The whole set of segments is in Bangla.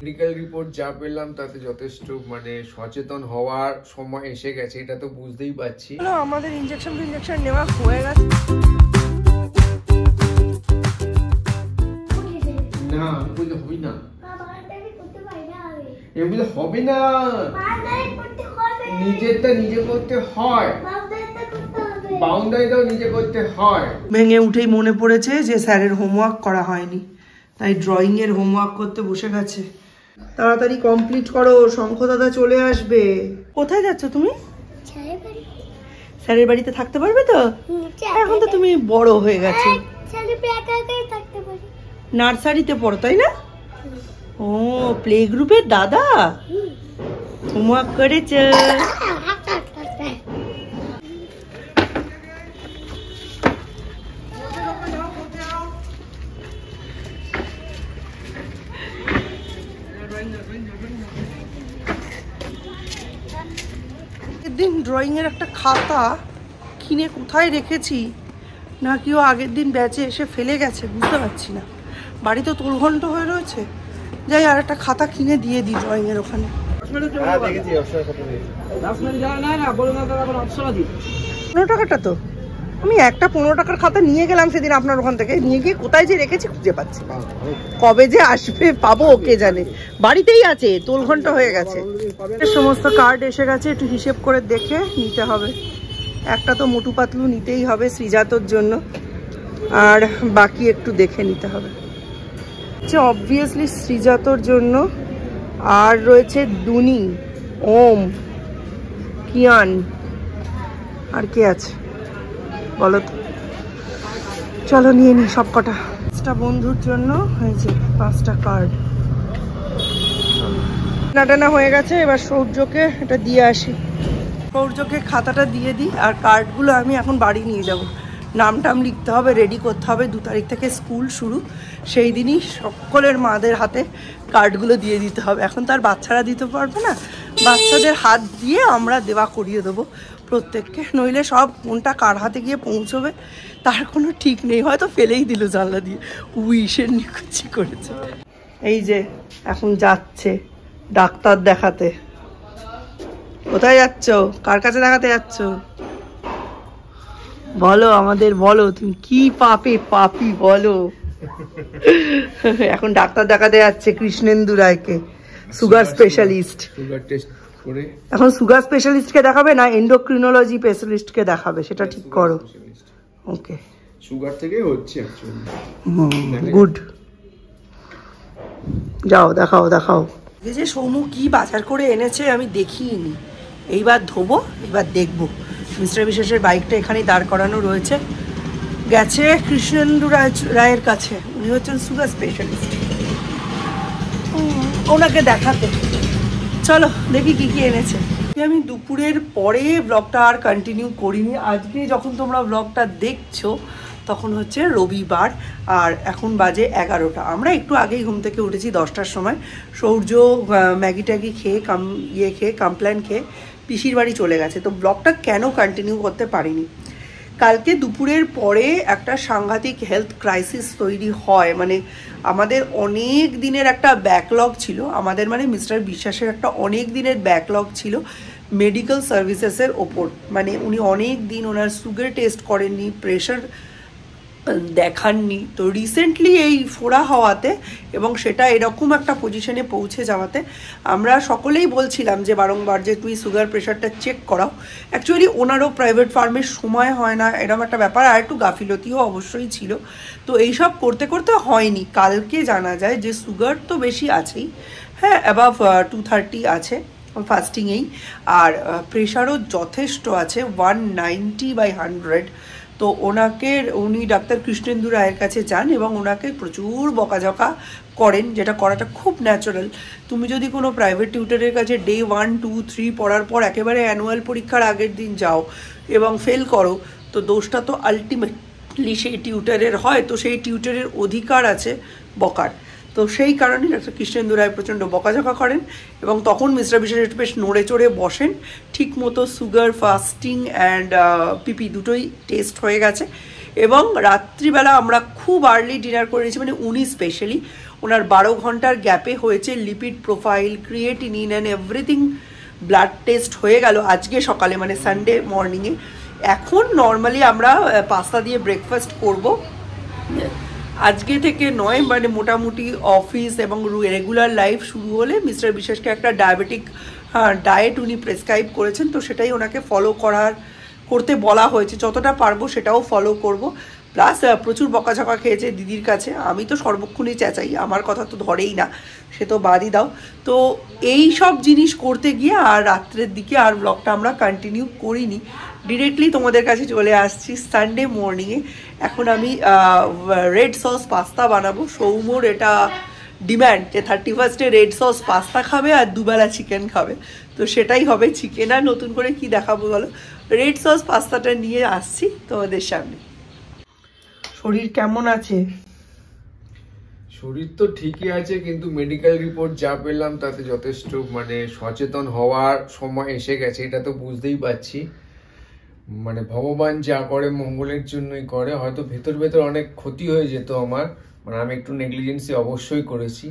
মেডিকেল রিপোর্ট যা পেলাম তাতে যথেষ্ট মানে সচেতন হওয়ার সময় এসে গেছে, এটা তো বুঝতেই পারছি। আমাদের ইনজেকশন নেওয়া হয়ে গেছে। না বুঝলে হবে না, এগুলো হবে না, নিজেরটা নিজে করতে হয়, বাউন্ডারিটাও নিজে করতে হয়। ভেঙে উঠেই মনে পড়েছে যে স্যারের হোমওয়ার্ক করা হয়নি, তাই ড্রয়িং এর হোমওয়ার্ক করতে বসে গেছে। তাড়াতাড়ি কমপ্লিট করো, শঙ্খ দাদা চলে আসবে। কোথায় যাচ্ছ তুমি? স্যারের বাড়িতে থাকতে পারবে তো? এখন তো তুমি বড় হয়ে গেছো, নার্সারিতে পড়ো তাই না? ও প্লে গ্রুপের দাদা হোমওয়ার্ক করেছে। দিন ড্রয়িং এর একটা খাতা কিনে কোথায় রেখেছি, না কেউ আগের দিন ব্যাচে এসে ফেলে গেছে, বুঝতে পারছি না। বাড়িতে তোলঘন্ট হয়ে রয়েছে, যাই আর একটা খাতা কিনে দিয়ে দিই ড্রয়িং এর ওখানে। 15 টাকাটা তো আমি একটা 15 টাকার খাতা নিয়ে গেলাম সেদিন আপনার ওখান থেকে, নিয়ে গিয়ে কোথায় যে রেখেছি খুঁজে পাচ্ছি, কবে যে আসবে পাবো কে জানে। বাড়িতেই আছে, তোলঘন্ট হয়ে গেছে। সমস্ত কার্ড এসে গেছে, একটু হিসেব করে দেখে নিতে হবে। একটা তো মোটু পাতলু নিতেই হবে শ্রীজাতর জন্য, আর বাকি একটু দেখে নিতে হবে। অবভিয়াসলি শ্রীজাতর জন্য, আর রয়েছে দুনি, ওম, কিয়ান, আর কে আছে বলো তো? চলো নিয়ে নি সব কটা। 5টা বন্ধুর জন্য হয়েছে 5টা কার্ড। টানা হয়ে গেছে, এবার সৌর্যকে এটা দিয়ে আসি। সৌর্যকে খাতাটা দিয়ে দিই, আর কার্ডগুলো আমি এখন বাড়ি নিয়ে যাব। নাম টাম লিখতে হবে, রেডি করতে হবে। 2 তারিখ থেকে স্কুল শুরু, সেই দিনই সকলের মাদের হাতে কার্ডগুলো দিয়ে দিতে হবে। এখন তার বাচ্চারা দিতে পারবে না, বাচ্চাদের হাত দিয়ে আমরা দেওয়া করিয়ে দেবো প্রত্যেককে, নইলে সব কোনটা কার হাতে গিয়ে পৌঁছবে তার কোনো ঠিক নেই। হয়তো ফেলেই দিল জানলা দিয়ে, উইশের নিকুচি করেছে। এই যে এখন যাচ্ছে ডাক্তার দেখাতে। কোথায় যাচ্ছ? কার কাছে দেখাতে যাচ্ছ বলো আমাদের, বলো তুমি কি পাপি বলো। এখন ডাক্তার দেখাতে যাচ্ছে কৃষ্ণেন্দু রায়কে, সুগার স্পেশালিস্ট। এখন সুগার স্পেশালিস্টকে দেখাবে না এন্ডোক্রিনোলজি স্পেশালিস্টকে দেখাবে, সেটা ঠিক করো। ওকে, সুগার থেকে হচ্ছে গুড, যাও দেখাও। এই যে সৌমু কি বাজার করে এনেছে আমি দেখিনি, এইবার ধোবো, এবার দেখবো। মিস্টার বিশেষের বাইকটা এখানেই দাঁড় করানো রয়েছে, গেছে কৃষ্ণেন্দু রায়ের কাছে, উনি হচ্ছেন সুগার স্পেশালিস্ট, ওনাকে দেখাতে। চলো দেখি কি কি এনেছে। আমি দুপুরের পরে ব্লগটা আর কন্টিনিউ করিনি। আজকে যখন তোমরা ব্লগটা দেখছো তখন হচ্ছে রবিবার, আর এখন বাজে 11টা। আমরা একটু আগেই ঘুম থেকে উঠেছি 10টার সময়। সৌর্য ম্যাগি ট্যাগি খেয়ে কমপ্লেন খেয়ে পিসির বাড়ি চলে গেছে। তো ব্লগটা কেন কন্টিনিউ করতে পারিনি, কালকে দুপুরের পরে একটা সাংঘাতিক হেলথ ক্রাইসিস তৈরি হয়। মানে আমাদের অনেক দিনের একটা ব্যাকলগ ছিল, আমাদের মানে মিস্টার বিশ্বাসের একটা অনেক দিনের ব্যাকলগ ছিল মেডিকেল সার্ভিসেসের ওপর। মানে উনি অনেক দিন ওনার সুগার টেস্ট করেননি, প্রেশার দেখাননি। তো রিসেন্টলি এই ফোড়া হওয়াতে এবং সেটা এরকম একটা পজিশনে পৌঁছে যাওয়াতে আমরা সকলেই বলছিলাম যে বারংবার যে তুই সুগার প্রেশারটা চেক করাও। অ্যাকচুয়ালি ওনারও প্রাইভেট ফার্মের সময় হয় না, এরকম একটা ব্যাপার, আর একটু গাফিলতিও অবশ্যই ছিল। তো এইসব করতে করতে হয়নি। কালকে জানা যায় যে সুগার তো বেশি আছেই, হ্যাঁ অ্যাবাভ 230 আছে ফাস্টিংয়েই, আর প্রেশারও যথেষ্ট আছে 190/100। তো উনি ডাক্তার কৃষ্ণেন্দু রায়ের কাছে যান এবং ওনাকে প্রচুর বকাঝকা করেন, যেটা করাটা খুব ন্যাচারাল। তুমি যদি কোনো প্রাইভেট টিউটরের কাছে ডে 1, 2, 3 পড়ার পর একেবারে অ্যানুয়াল পরীক্ষার আগের দিন যাও এবং ফেল করো, তো দোষটা তো আলটিমেটলি সেই টিউটরের হয়। তো সেই টিউটরের অধিকার আছে বকার। তো সেই কারণে ডাক্তার কৃষ্ণেন্দু রায় প্রচণ্ড বকাঝকা করেন এবং তখন মিস্টার বিশেষ একটু বেশ নড়ে চড়ে বসেন। ঠিক মতো সুগার, ফাস্টিং অ্যান্ড পিপি দুটোই টেস্ট হয়ে গেছে এবং রাত্রিবেলা আমরা খুব আর্লি ডিনার করে নিয়েছি, মানে উনি স্পেশালি ওনার 12 ঘন্টার গ্যাপে হয়েছে lipid profile, creatinine and everything blood test হয়ে গেল আজকে সকালে, মানে সানডে মর্নিংয়ে। এখন নর্মালি আমরা পাস্তা দিয়ে ব্রেকফাস্ট করব। আজকে থেকে নয়, মানে মোটামুটি অফিস এবং রেগুলার লাইফ শুরু হলে মিস্টার বিশ্বাসকে একটা ডায়াবেটিক ডায়েট উনি প্রেসক্রাইব করেছেন, তো সেটাই ওনাকে ফলো করতে বলা হয়েছে। যতটা পারবো সেটাও ফলো করব। প্লাস প্রচুর বকাঝকা খেয়েছে দিদির কাছে, আমি তো সর্বক্ষণই চেঁচাই, আমার কথা তো ধরেই না, সে তো বাদই দাও। তো এই সব জিনিস করতে গিয়ে আর রাত্রের দিকে আর ব্লগটা আমরা কন্টিনিউ করিনি, ডিরেক্টলি তোমাদের কাছে চলে আসছি সানডে মর্নিংয়ে। এখন আমি রেড সস পাস্তা বানাবো। সৌম্যর এটা ডিম্যান্ড যে 31-এ রেড সস পাস্তা খাবে আর দুবেলা চিকেন খাবে, তো সেটাই হবে। চিকেন আর নতুন করে কি দেখাবো বলো, রেড সস পাস্তাটা নিয়ে আসছি তোমাদের সামনে। শরীর কেমন আছে? শরীর তো ঠিকই আছে, কিন্তু মেডিকেল রিপোর্ট যা পেলাম তাতে যথেষ্ট মানে সচেতন হওয়ার সময় এসে গেছে, এটা তো বুঝতেই পারছি। মানে ভগবান যা করে মঙ্গলের জন্যই করে, হয়তো ভেতর ভেতর অনেক ক্ষতি হয়ে যেত আমার, মানে আমি একটু নেগলিজেন্সি অবশ্যই করেছি।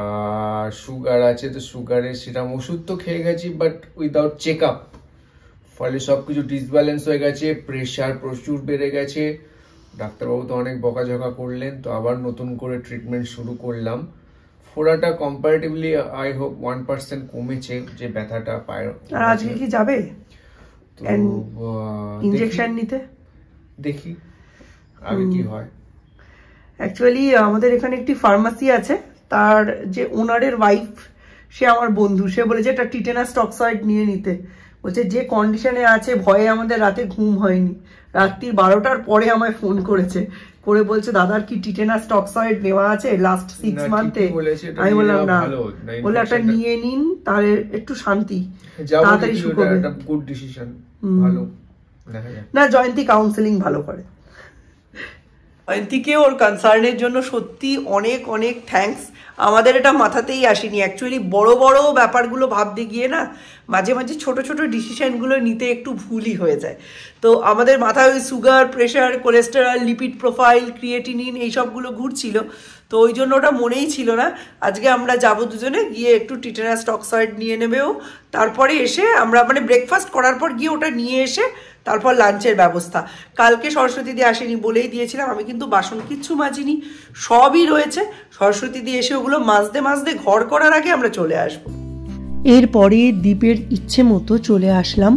আর সুগার আছে, তো সুগারের সেরকম ওষুধ তো খেয়ে গেছি, বাট উইদাউট চেক আপ, ফলে সবকিছু ডিসব্যালেন্স হয়ে গেছে, প্রেশার প্রচুর বেড়ে গেছে। ডাক্তারবাবু তো অনেক বকাঝকা করলেন, তো আবার নতুন করে ট্রিটমেন্ট শুরু করলাম। ফোড়াটা কম্পারেটিভলি আই হোপ 1% কমেছে, যে ব্যথাটা পায়। আর আজকে কি যাবে ইনজেকশন নিতে? দেখি আগে কি হয়। অ্যাকচুয়ালি আমাদের এখানে একটি ফার্মাসি আছে, তার যে ওনারের ওয়াইফ, সে আমার বন্ধু, সে বলেছে একটা টিটেনাস টক্সয়েড নিয়ে নিতে। বলছে যে কন্ডিশনে আছে, ভয়ে আমাদের রাতে ঘুম হয়নি, রাত্রি 12টার পরে আমায় ফোন করেছে, করে বলছে দাদার কি টিটেনাস টক্সয়েড নেওয়া আছে লাস্ট 6 মান্থে? আমি বললাম না, বলে একটা নিয়ে নিন, তাহলে একটু শান্তি, তাড়াতাড়ি শুকোবে। গুড ডিসিশন, ভালো। না, জয়ন্তী কাউন্সেলিং ভালো করে। জয়ন্তীকে ওর কনসার্নের জন্য সত্যি অনেক অনেক থ্যাঙ্কস। আমাদের এটা মাথাতেই আসেনি। অ্যাকচুয়ালি বড় বড় ব্যাপারগুলো ভাবতে গিয়ে না মাঝে মাঝে ছোট ছোট ডিসিশনগুলো নিতে একটু ভুলই হয়ে যায়। তো আমাদের মাথায় ওই sugar, pressure, cholesterol, lipid profile, creatinine এইসবগুলো ঘুরছিল, তো ওই জন্য ওটা মনেই ছিল না। আজকে আমরা যাবো দুজনে, গিয়ে একটু টিটেনাস টক্সয়েড নিয়ে নেবেও, তারপরে এসে আমরা মানে ব্রেকফাস্ট করার পর গিয়ে ওটা নিয়ে এসে তারপর লাঞ্চের ব্যবস্থা। কালকে সরস্বতী দিয়ে আসেনি বলেই দিয়েছিলাম, আমি কিন্তু বাসন কিচ্ছু মাজিনি, সবই রয়েছে। সরস্বতী দিয়ে এসে ওগুলো মাজতে ঘর করার আগে আমরা চলে আসবো। এরপরে দীপের ইচ্ছে মতো চলে আসলাম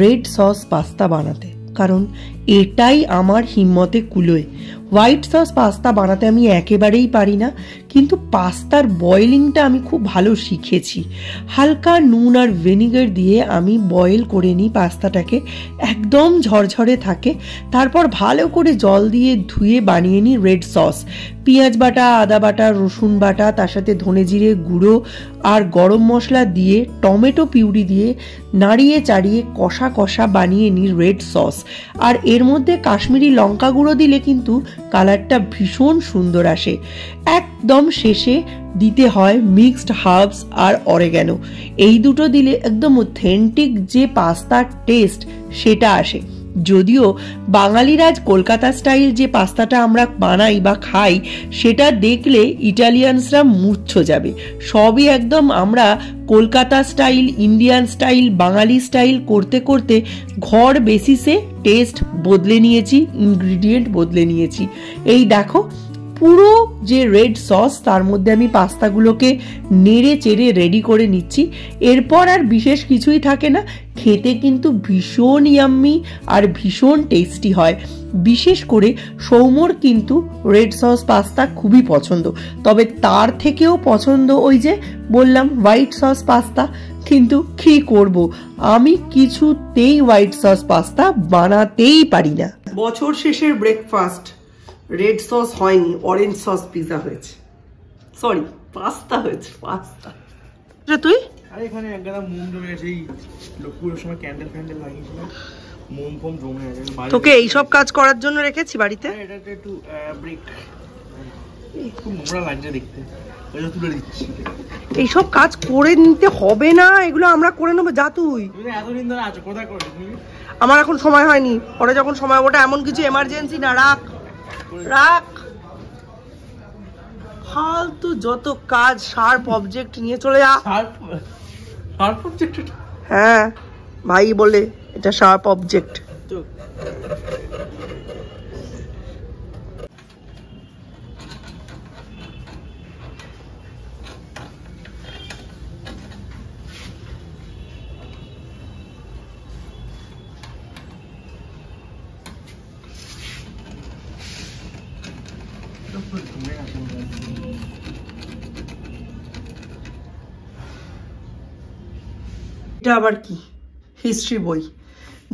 রেড সস পাস্তা বানাতে, কারণ এটাই আমার হিম্মতে কুলোয়। হোয়াইট সস পাস্তা বানাতে আমি একেবারেই পারি না, কিন্তু পাস্তার বয়েলিংটা আমি খুব ভালো শিখেছি। হালকা নুন আর ভিনিগার দিয়ে আমি বয়েল করে নিই পাস্তাটাকে, একদম ঝরঝরে থাকে। তারপর ভালো করে জল দিয়ে ধুয়ে বানিয়ে নিই রেড সস। পেঁয়াজ বাটা, আদা বাটা, রসুন বাটা, তার সাথে ধনে জিরে গুঁড়ো আর গরম মশলা দিয়ে, টমেটো পিউরি দিয়ে নাড়িয়ে চাড়িয়ে কষা কষা বানিয়ে নিই রেড সস। আর এর মধ্যে কাশ্মীরি লঙ্কা গুঁড়ো দিলে কিন্তু কালারটা ভীষণ সুন্দর আসে। একদম শেষে দিতে হয় মিক্সড হার্বস আর অরেগানো, এই দুটো দিলে একদম অথেন্টিক যে পাস্তার টেস্ট সেটা আসে। যদিও বাঙালির আজ কলকাতা স্টাইল যে পাস্তাটা আমরা বানাই বা খাই, সেটা দেখলে ইটালিয়ানসরা মূর্ছ যাবে। সবই একদম আমরা কলকাতা স্টাইল, ইন্ডিয়ান স্টাইল, বাঙালি স্টাইল করতে করতে ঘর বেসিসে টেস্ট বদলে নিয়েছি, ইনগ্রিডিয়েন্ট বদলে নিয়েছি। এই দেখো পুরো যে রেড সস, তার মধ্যে আমি পাস্তাগুলোকে নেড়ে চেড়ে রেডি করে নিচ্ছি। এরপর আর বিশেষ কিছুই থাকে না, খেতে কিন্তু ভীষণ ইয়াম্মি আর ভীষণ টেস্টি হয়। বিশেষ করে সৌম্যর কিন্তু রেড সস পাস্তা খুবই পছন্দ, তবে তার থেকেও পছন্দ ওই যে বললাম হোয়াইট সস পাস্তা। কিন্তু কি করব, আমি কিছুতেই হোয়াইট সস পাস্তা বানাতেই পারি না। বছর শেষের ব্রেকফাস্ট রেড সস হয়নি, অরেঞ্জ সস পিজা হয়েছে, সরি পাস্তা হয়েছে, পাস্তা। তুই আরে এখানে একদম মোম জমে গেছে, এই লক্ষ্মীর সময় ক্যান্ডেল ফ্যান্ডেল লাগিয়েছিল, মোম ফোম জমে গেছে। তোকে এইসব কাজ করার জন্য রেখেছি বাড়িতে। এটা একটু ব্রেক, খুব নোংরা লাগছে দেখতে, ওই জন্য তুলে দিচ্ছি। এইসব কাজ করে নিতে হবে না, এগুলো আমরা করে নেবো, যা তুই। এতদিন ধরে আছো, কোথায় করছিস তুমি? আমার এখন সময় হয়নি, পরে যখন সময়, ওটা এমন কিছু এমার্জেন্সি না, রাখ রাখ। ফালতু যত কাজ, শার্প অবজেক্ট নিয়ে চলে যা। Sharp object? হ্যাঁ ভাই বলে এটা শার্প অবজেক্ট। এটা আবার কি? হিস্ট্রি বই।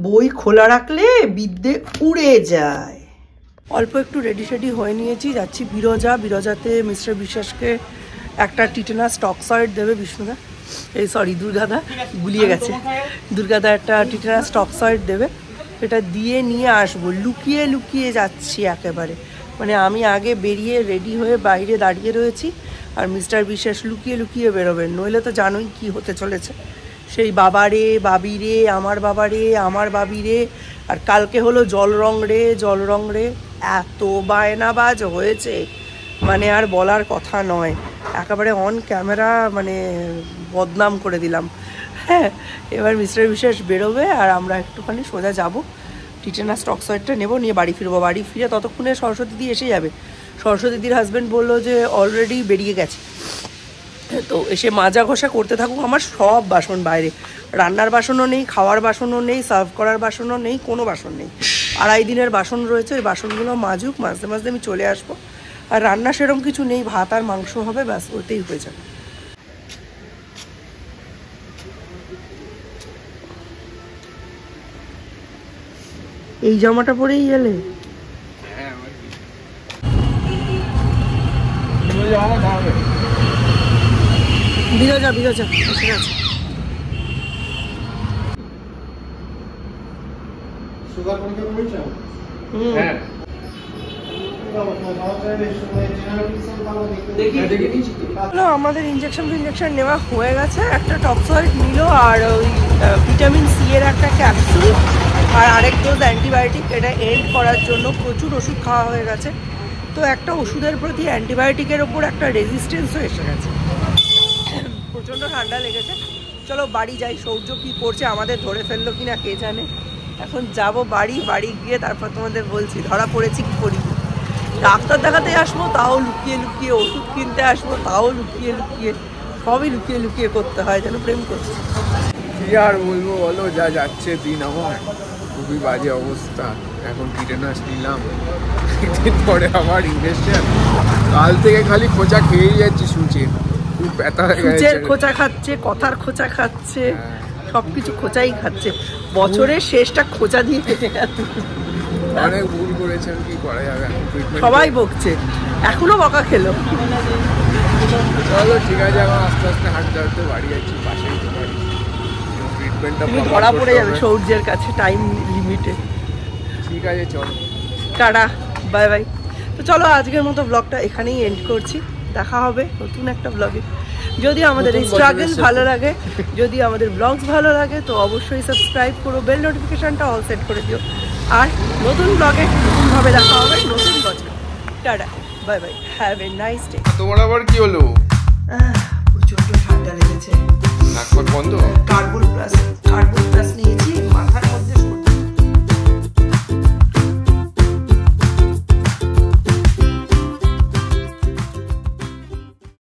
বই খোলা রাখলে বিদ্যে উড়ে যায়। অল্প একটু রেডি শেডি হয়ে নিয়েছি, যাচ্ছি বিরজাতে মিস্টার বিশ্বাসকে একটা টিটেনাস টক্সয়েড দেবে বিষ্ণুদা, এই সরি দুর্গাদা, গুলিয়ে গেছে, দুর্গাদা একটা টিটেনাস টক্সয়েড দেবে, এটা দিয়ে নিয়ে আসবো। লুকিয়ে লুকিয়ে যাচ্ছি একেবারে, মানে আমি আগে বেরিয়ে রেডি হয়ে বাইরে দাঁড়িয়ে রয়েছি, আর মিস্টার বিশ্বাস লুকিয়ে লুকিয়ে বেরোবেন, নইলে তো জানোই কি হতে চলেছে। সেই বাবারে বাবিরে, আমার বাবারে আমার বাবিরে, আর কালকে হলো জল রং রে, এত বায়নাবাজ হয়েছে মানে আর বলার কথা নয়, একেবারে অন ক্যামেরা মানে বদনাম করে দিলাম। হ্যাঁ, এবার মিস্টার বিশ্বাস বেরোবে আর আমরা একটুখানি সোজা যাব, টিটেনাস টক্সয়েডটা নেবো, নিয়ে বাড়ি ফিরবো। বাড়ি ফিরে ততক্ষণে সরস্বতী দি এসে যাবে। সরস্বতী দির হাজব্যান্ড বললো যে অলরেডি বেরিয়ে গেছে, তো এসে মাজা ঘষা করতে থাকুক। আমার সব বাসন বাইরে, রান্নার বাসনও নেই, খাওয়ার বাসনও নেই, সার্ভ করার বাসনও নেই, কোনো বাসন নেই। 2.5 দিনের বাসন রয়েছে, ওই বাসনগুলো মাজুক, মাঝে মাঝে আমি চলে আসবো। আর রান্না সেরকম কিছু নেই, ভাত আর মাংস হবে, ব্যাস ওইটাই হয়ে যাবে। এই জামাটা পরেই এলে? বিরজা এসে গেছে। আমাদের ইঞ্জেকশন নেওয়া হয়ে গেছে, একটা টক্সয়েড নিল, আর ওই ভিটামিন সি এর একটা ক্যাপসুল, আর আরেক ডোজ অ্যান্টিবায়োটিক। এটা এন্ড করার জন্য প্রচুর ওষুধ খাওয়া হয়ে গেছে, তো একটা ওষুধের প্রতি অ্যান্টিবায়োটিকের ওপর একটা রেজিস্ট্যান্সও এসে গেছে, প্রচণ্ড ঠান্ডা লেগেছে। চলো বাড়ি যাই, সৌর্য কী করছে আমাদের ধরে ফেললো কিনা কে জানে। এখন যাব বাড়ি গিয়ে তারপর তোমাদের বলছি ধরা পড়েছি কি করি। ডাক্তার দেখাতে আসবো তাও লুকিয়ে লুকিয়ে, ওষুধ কিনতে আসবো তাও লুকিয়ে লুকিয়ে, সবই লুকিয়ে লুকিয়ে করতে হয়, যেন প্রেম করছে। কি আর বলবো বলো, যা যাচ্ছে দিন আমার, খুবই বাজে অবস্থা। এখন টিটেনাস নিলাম, একদিন পরে আবার ইনজেকশন, কাল থেকে খালি খোঁচা খেয়েই যাচ্ছি সুচে, খুব ব্যথা হয়ে গেছে। খোঁচা খাচ্ছে, কথার খোঁচা খাচ্ছে, সবকিছু খোঁচাই খাচ্ছে, বছরের শেষটা খোঁচা দিয়ে কেটে গেছে। অনেক ভুল করেছেন, কি করা যাবে, সবাই বকছে, এখনো বকা খেলো। চলো ঠিক আছে, এখন আস্তে আস্তে হাঁটতে বাড়ি যাচ্ছি, পাশেই তো বাড়ি। ট্রিটমেন্টটা ধরা পড়ে যাবে সৌর্যের কাছে টাইম লিমিটে। ঠিক আছে চলো, টাটা, বাই বাই। তো চলো আজকের মতো ব্লগটা এখানেই এন্ড করছি, দেখা হবে নতুন একটা ব্লগে। যদি আমাদের এই স্ট্রাগল ভালো লাগে, যদি আমাদের ব্লগস ভালো লাগে, তো অবশ্যই সাবস্ক্রাইব করো, বেল নোটিফিকেশনটা অল সেট করে দিও। আর নতুন ব্লগে নতুনভাবে দেখা হবে নতুন বছর। Tata, bye bye, have a nice day. তোমার আবার কি হলো? প্রচন্ড ঠান্ডা লেগেছে, নাক বন্ধ। কার্বন প্লাস নিয়েছি, মাথার মধ্যে